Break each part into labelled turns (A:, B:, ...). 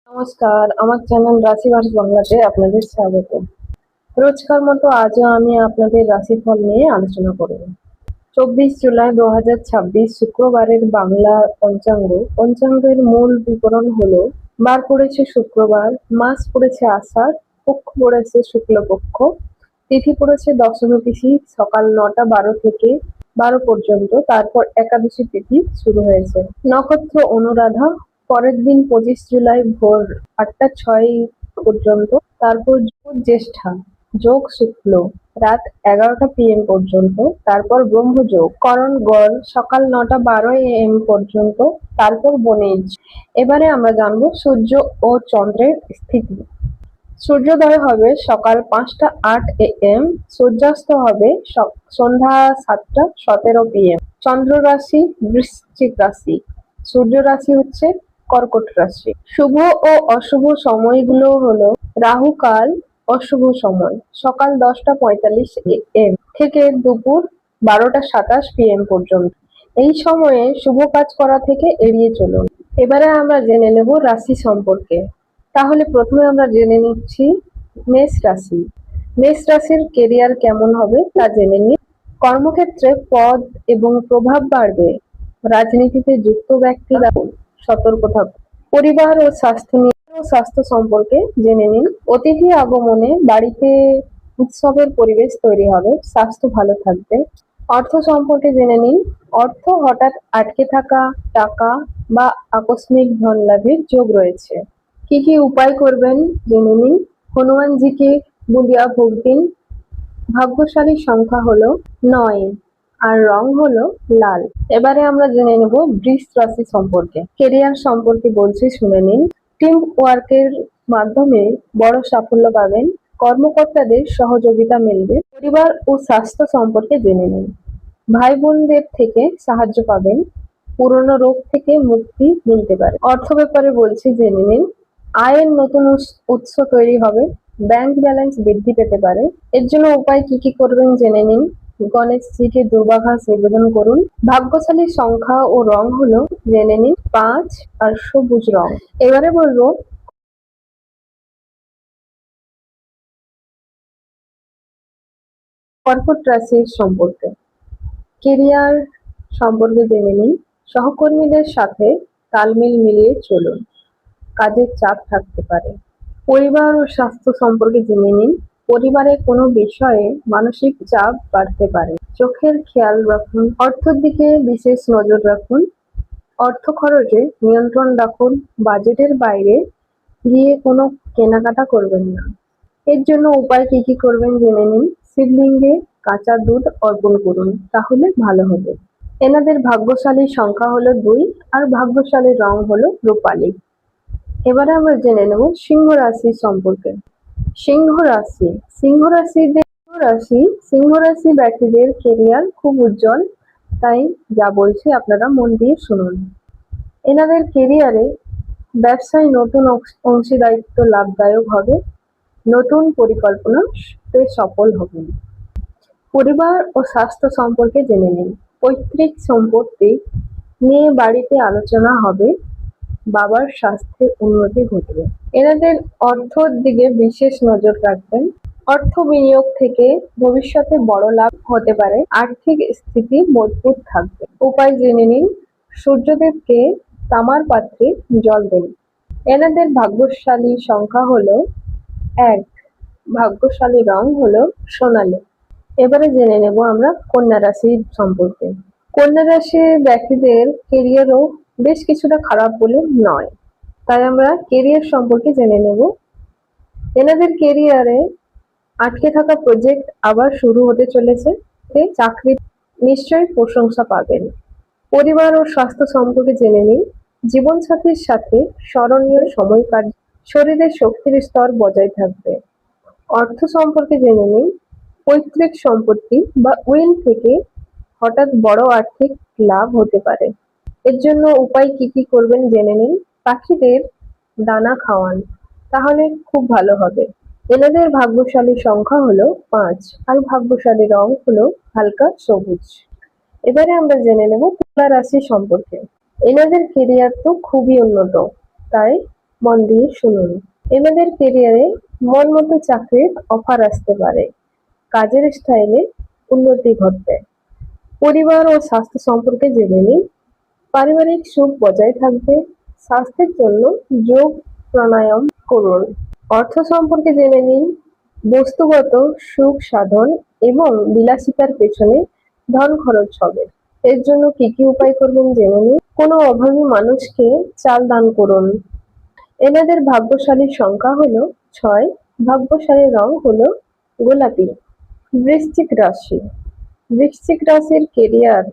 A: নমস্কার, আমার চ্যানেল রাশিবাস বাংলাতে আপনাদের স্বাগত। রোজকার মতো আজও আমি আপনাদের রাশিফল নিয়ে আলোচনা করব। 24 জুলাই 2026 শুক্রবারের বাংলা পঞ্চাঙ্গ। পঞ্চাঙ্গের মূল বিবরণ হলো: বার পড়েছে শুক্রবার, মাস পড়েছে আষাঢ়, পক্ষ পড়েছে শুক্লপক্ষ, তিথি পড়েছে দশমী তিথি সকাল 9টা 12 থেকে 12 পর্যন্ত, তারপর একাদশী তিথি শুরু হয়েছে। নক্ষত্র অনুরাধা, পরের দিন 25 জুলাই ভোর 8টা 6 পর্যন্ত, তারপর যোগ জ্যেষ্ঠা, যোগ শুক্ল রাত 11টা PM পর্যন্ত, তারপর ব্রহ্মযোগ করণ গড় সকাল 9টা 12 AM পর্যন্ত, তারপর বণিজ। এবারে আমরা জানবো সূর্য ও চন্দ্রের স্থিতি। সূর্যোদয় হবে সকাল 5টা 8 AM, সূর্যাস্ত হবে সন্ধ্যা 7টা 17 PM। চন্দ্র রাশি বৃশ্চিক রাশি, সূর্য রাশি হচ্ছে কর্কট রাশি। শুভ ও অশুভ সময়গুলো হলো: রাহু কাল অশুভ সময় সকাল 10টা 45 AM থেকে দুপুর 12টা 27 PM পর্যন্ত। এই সময়ে শুভ কাজ করা থেকে এড়িয়ে চলুন। এবারে আমরা জেনে নেব রাশি সম্পর্কে। তাহলে প্রথমে আমরা জেনে নিচ্ছি মেষ রাশি। মেষ রাশির কেরিয়ার কেমন হবে তা জেনে নিই। কর্মক্ষেত্রে পদ এবং প্রভাব বাড়বে। রাজনীতিতে যুক্ত ব্যক্তিরা সতর্ক থাকুন। পরিবার ও স্বাস্থ্য সম্পর্কে জেনে নিন। অতিথি আগমনে বাড়িতে উৎসবের পরিবেশ তৈরি হবে, স্বাস্থ্য ভালো থাকবে। অর্থ সম্পর্কে জেনে নিন। অর্থ হঠাৎ আটকে থাকা টাকা বা আকস্মিক ধন লাভের যোগ রয়েছে। কি কি উপায় করবেন জেনে নিন। হনুমানজিকে বুলিয়া ভোগ দিন। ভাগ্যশালী সংখ্যা হলো 9 আর রং হলো লাল। এবারে আমরা জেনে নেব বৃষ রাশি সম্পর্কে। কেরিয়ার সম্পর্কে বলছি, শুনে নিন। টিম ওয়ার্কের মাধ্যমে বড় সাফল্য পাবেন। কর্মকর্তাদের সহযোগিতা মিলবে। পরিবার ও স্বাস্থ্য সম্পর্কে জেনে নিন। ভাই বোনদের থেকে সাহায্য পাবেন। পুরনো রোগ থেকে মুক্তি মিলতে পারে। অর্থ ব্যাপারে বলছি, জেনে নিন। আয়ের নতুন উৎস তৈরি হবে। ব্যাংক ব্যালেন্স বৃদ্ধি পেতে পারে। এর জন্য উপায় কি কি করবেন জেনে নিন। গণেশজিকে দুর্বা ঘাস নিবেদন করুন। ভাগ্যশালী সংখ্যা ও রং হলো, জেনে নিন, 5 আর সবুজ রং। এবারে বলবো কর্কট রাশির সম্পর্কে। কেরিয়ার সম্পর্কে জেনে নিন। সহকর্মীদের সাথে তালমিল মিলিয়ে চলুন। কাজের চাপ থাকতে পারে। পরিবার ও স্বাস্থ্য সম্পর্কে জেনে নিন। পরিবারে কোনো বিষয়ে মানসিক চাপ বাড়তে পারে। চোখের খেয়াল রাখুন। অর্থের দিকে বিশেষ নজর রাখুন। অর্থ খরচে নিয়ন্ত্রণ রাখুন। বাজেটের বাইরে গিয়ে কোনো কেনাকাটা করবেন না। এর জন্য উপায় কি কি করবেন জেনে নিন। শিবলিঙ্গে কাঁচা দুধ অর্পণ করুন, তাহলে ভালো হবে। এনাদের ভাগ্যশালী সংখ্যা হলো 2 আর ভাগ্যশালী রং হলো রূপালী। এবারে আমরা জেনে নেব সিংহ রাশি সম্পর্কে। সিংহ রাশি সিংহ রাশি ব্যক্তিদের কেরিয়ার খুব উজ্জ্বল, তাই যা বলছি আপনারা মন দিয়ে শুনুন। এনাদের কেরিয়ারে ব্যবসায় নতুন অংশীদারিত্ব লাভদায়ক হবে। নতুন পরিকল্পনাতে সফল হবেন। পরিবার ও স্বাস্থ্য সম্পর্কে জেনে নিন। পৈতৃক সম্পত্তি নিয়ে বাড়িতে আলোচনা হবে। বাবার স্বাস্থ্যের উন্নতি ঘটবে। এনাদের অর্থর দিকে বিশেষ নজর রাখবেন। অর্থ বিনিয়োগ থেকে ভবিষ্যতে বড় লাভ হতে পারে। আর্থিক স্থিতি মজবুত থাকবে। উপায় জেনে নিন। সূর্যদেবকে তামার পাত্রে জল দিন। এনাদের ভাগ্যশালী সংখ্যা হলো 1, ভাগ্যশালী রং হলো সোনালী। এবারে জেনে নেব আমরা কন্যা রাশি সম্পর্কে। কন্যা রাশির ব্যক্তিদের কেরিয়ারও বেশ কিছুটা খারাপ বলে নয়, তাই আমরা কেরিয়ার সম্পর্কে জেনে নেব। এনাদের কেরিয়ারে আটকে থাকা প্রজেক্ট আবার শুরু হতে চলেছে। চাকরি নিশ্চয়ই প্রশংসা পাবেন। পরিবার ও স্বাস্থ্য সম্পর্কে জেনে নিন। জীবনসাথীর সাথে স্মরণীয় সময় শরীরের শক্তির স্তর বজায় থাকবে। অর্থ সম্পর্কে জেনে নিন। পৈতৃক সম্পত্তি বা উইল থেকে হঠাৎ বড় আর্থিক লাভ হতে পারে। এর জন্য উপায় কি কি করবেন জেনে নিন। পাখিদের দানা খাওয়ান, তাহলে খুব ভালো হবে। এনাদের ভাগ্যশালী সংখ্যা হলো 5 আর ভাগ্যশালী রং হলো হালকা সবুজ। এবারে আমরা জেনে নেব তুলা রাশি সম্পর্কে। এনাদের কেরিয়ার তো খুবই উন্নত, তাই মন দিয়ে শুনুন। এনাদের কেরিয়ারে মন মতো চাকরির অফার আসতে পারে, কাজের স্টাইলে উন্নতি ঘটবে। পরিবার ও স্বাস্থ্য সম্পর্কে জেনে নিন। পারিবারিক সুখ বজায় থাকবে। স্বাস্থ্যের জন্য যোগ প্রাণায়াম করুন। অর্থ সম্পর্কে জেনে নিন। বস্তুগত সুখ সাধন এবং বিলাসিতার পেছনে ধন খরচ হবে। এর জন্য কি কি উপায় করবেন জেনে নিন। কোনো অভাবী মানুষকে চাল দান করুন। এনাদের ভাগ্যশালী সংখ্যা হলো 6, ভাগ্যশালী রং হলো গোলাপি। বৃশ্চিক রাশি। বৃশ্চিক রাশির কেরিয়ার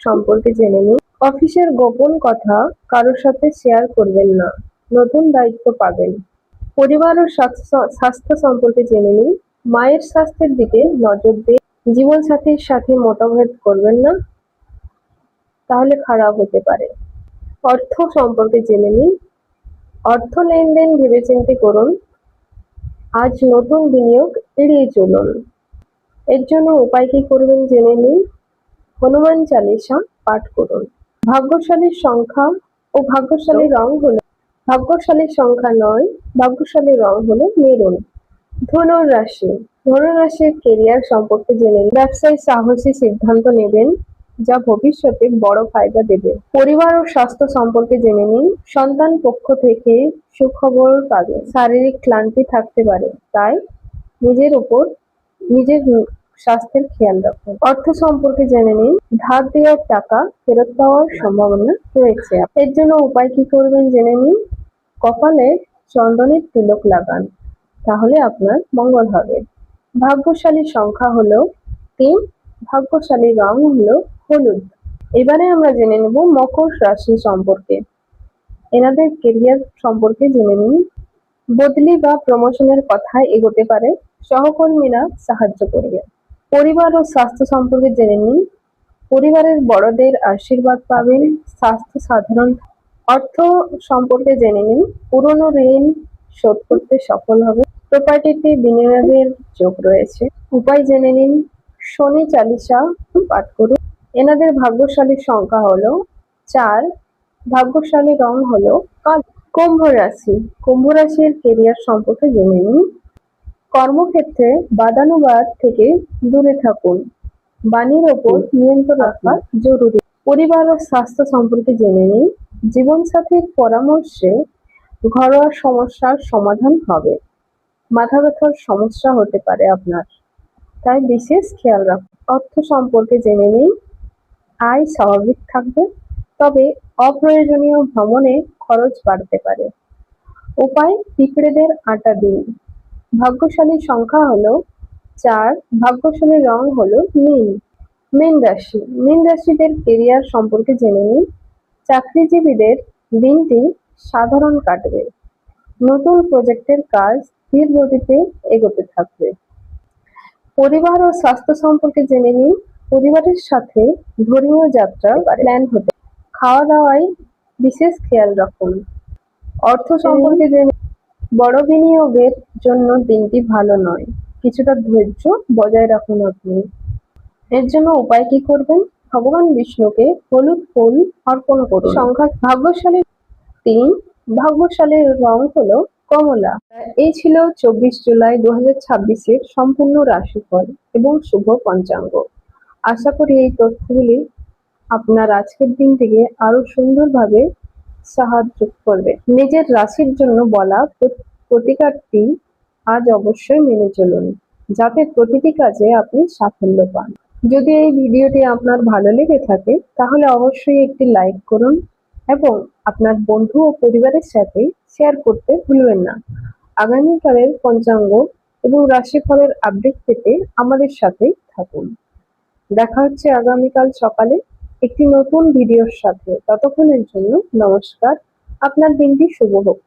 A: সম্পর্কে জেনে নিন। অফিসের গোপন কথা কারোর সাথে শেয়ার করবেন না, নতুন দায়িত্ব পাবেন। পরিবার ও স্বাস্থ্য সম্পর্কে জেনে নিন। মায়ের স্বাস্থ্যের দিকে নজর দিন। জীবনসাথীর সাথে মতভেদ করবেন না, তাহলে খারাপ হতে পারে। অর্থ সম্পর্কে জেনে নিন। অর্থ লেনদেন ভেবেচিন্তে করুন। আজ নতুন বিনিয়োগ এড়িয়ে চলুন। এর জন্য উপায় কি করবেন জেনে নিন। হনুমান চালিসা পাঠ করুন। ভাগ্যশালী সংখ্যা ও ভাগ্যশালী রং হলো ভাগ্যশালী সংখ্যা 9, ভাগ্যশালী রং হলো মেরুন। ধনু রাশি। ধনু রাশির কেরিয়ার সম্পর্কে জেনে নিন। ব্যবসায় সাহসী সিদ্ধান্ত নেবেন, যা ভবিষ্যতে বড় ফায়দা দেবে। পরিবার ও স্বাস্থ্য সম্পর্কে জেনে নিন। সন্তান পক্ষ থেকে সুখবর পাবে। শারীরিক ক্লান্তি থাকতে পারে, তাই নিজের স্বাস্থ্যের খেয়াল রাখুন। অর্থ সম্পর্কে জেনে নিন। ধার দেওয়ার টাকা ফেরত পাওয়ার সম্ভাবনা রয়েছে। এর জন্য উপায় কি করবেন জেনে নিন। কপালে চন্দনের তিলক লাগান, তাহলে আপনার মঙ্গল হবে। ভাগ্যশালী সংখ্যা হলো 3, ভাগ্যশালী রং হলো হলুদ। এবারে আমরা জেনে নেব মকর রাশি সম্পর্কে। এনাদের কেরিয়ার সম্পর্কে জেনে নিন। বদলি বা প্রমোশনের কথা এগোতে পারে, সহকর্মীরা সাহায্য করবে। পরিবার ও স্বাস্থ্য সম্পর্কে জেনে নিন। পরিবারের বড়দের আশীর্বাদ পাবেন, স্বাস্থ্য সাধারণ। অর্থ সম্পর্কে জেনে নিন। পুরনো ঋণ শোধ করতে সফল হবে। প্রপার্টিতে বিনিয়োগের যোগ রয়েছে। উপায় জেনে নিন। শনি চালিসা পাঠ করুন। এনাদের ভাগ্যশালী সংখ্যা হলো 4, ভাগ্যশালী রং হলো কালো। কুম্ভ রাশি। কুম্ভ রাশির কেরিয়ার সম্পর্কে জেনে নিন। কর্মক্ষেত্রে বাদানুবাদ থেকে দূরে থাকুন। বাণীর ওপর নিয়ন্ত্রণ রাখা জরুরি। পরিবার ও স্বাস্থ্য সম্পর্কে জেনে নিন। জীবনসাথীর পরামর্শে ঘরোয়া সমস্যার সমাধান হবে। মাথা ব্যথার সমস্যা হতে পারে আপনার, তাই বিশেষ খেয়াল রাখুন। অর্থ সম্পর্কে জেনে নিন। আয় স্বাভাবিক থাকবে, তবে অপ্রয়োজনীয় ভ্রমণে খরচ বাড়তে পারে। উপায় পিঁপড়েদের আটা দিন। ভাগ্যশালী সংখ্যা হলো 4, ভাগ্যশালী রং হলো নীল। মীন রাশি। মীন রাশিদের কেরিয়ার সম্পর্কে জেনে নিন। চাকরিজীবীদের দিনটি সাধারণ কাটবে। নতুন প্রজেক্টের কাজ ধীর গতিতে এগোতে থাকবে। পরিবার ও স্বাস্থ্য সম্পর্কে জেনে নিন। পরিবারের সাথে ধর্মীয় যাত্রা প্ল্যান হতে। খাওয়া দাওয়ায় বিশেষ খেয়াল রাখুন। অর্থ সম্পর্কে জেনে বড় বিনিয়োগের জন্য দিনটি ভালো নয়, কিছুটা ধৈর্য বজায় রাখুন আপনি। এর জন্য উপায় কি করবেন। ভগবান বিষ্ণুকে হলুদ ফুল অর্পণ করুন। সংখ্যা ভাগ্যশালী 3, ভাগ্যশালীর রং হলো কমলা। এই ছিল 24 জুলাই 2026-এর সম্পূর্ণ রাশিফল এবং শুভ পঞ্চাঙ্গ। আশা করি এই তথ্যগুলি আপনার আজকের দিনটিকে আরো সুন্দরভাবে সাহায্য করবে। নিজের রাশির জন্য বলা প্রতিকারটি আজ অবশ্যই মেনে চলুন, যাতে প্রতিটি কাজে আপনি সাফল্য পান। যদি এই ভিডিওটি আপনার ভালো লেগে থাকে, তাহলে অবশ্যই একটি লাইক করুন এবং আপনার বন্ধু ও পরিবারের সাথে শেয়ার করতে ভুলবেন না। আগামীকালের পঞ্চাঙ্গ এবং রাশিফলের আপডেট পেতে আমাদের সাথেই থাকুন। দেখা হচ্ছে আগামীকাল সকালে একটি নতুন ভিডিওর সাথে। ততক্ষণের জন্য নমস্কার। আপনার দিনটি শুভ হোক।